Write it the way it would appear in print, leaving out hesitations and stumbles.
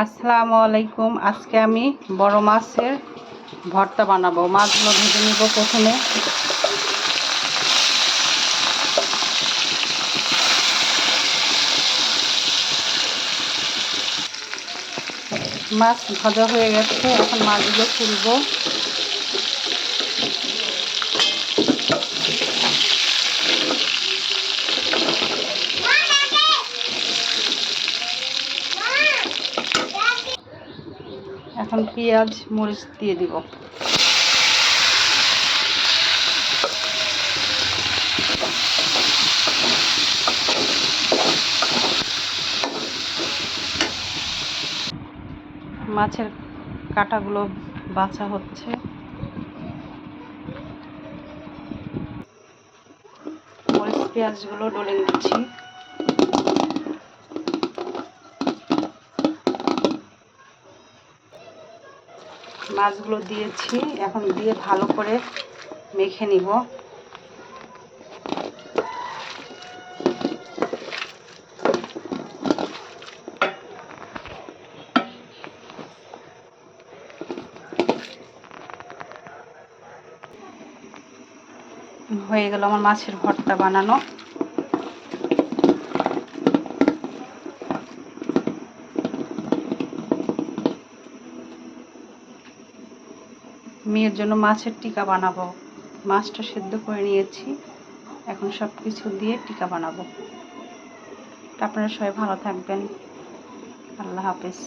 আসসালামু আলাইকুম। আজকে আমি বড় মাছের ভর্তা বানাবো। মাছগুলো ভেজে নিব। প্রথমে মাছ ভাজা হয়ে গেছে, এখন মাছগুলো তুলব। এখন পেঁয়াজ মরিচ দিয়ে দিব। মাছের কাঁটাগুলো বাছা হচ্ছে। মরিচ পেঁয়াজগুলো ডলে নিচ্ছি। মাছগুলো দিয়েছি, এখন দিয়ে ভালো করে মেখে নিব। হয়ে গেল আমার মাছের ভর্তা বানানো। মেয়ের জন্য মাছের টিকা বানাবো। মাছটা সেদ্ধ করে নিয়েছি, এখন সব কিছু দিয়ে টিকা বানাবো। আপনারা সবাই ভালো থাকবেন। আল্লাহ হাফেজ।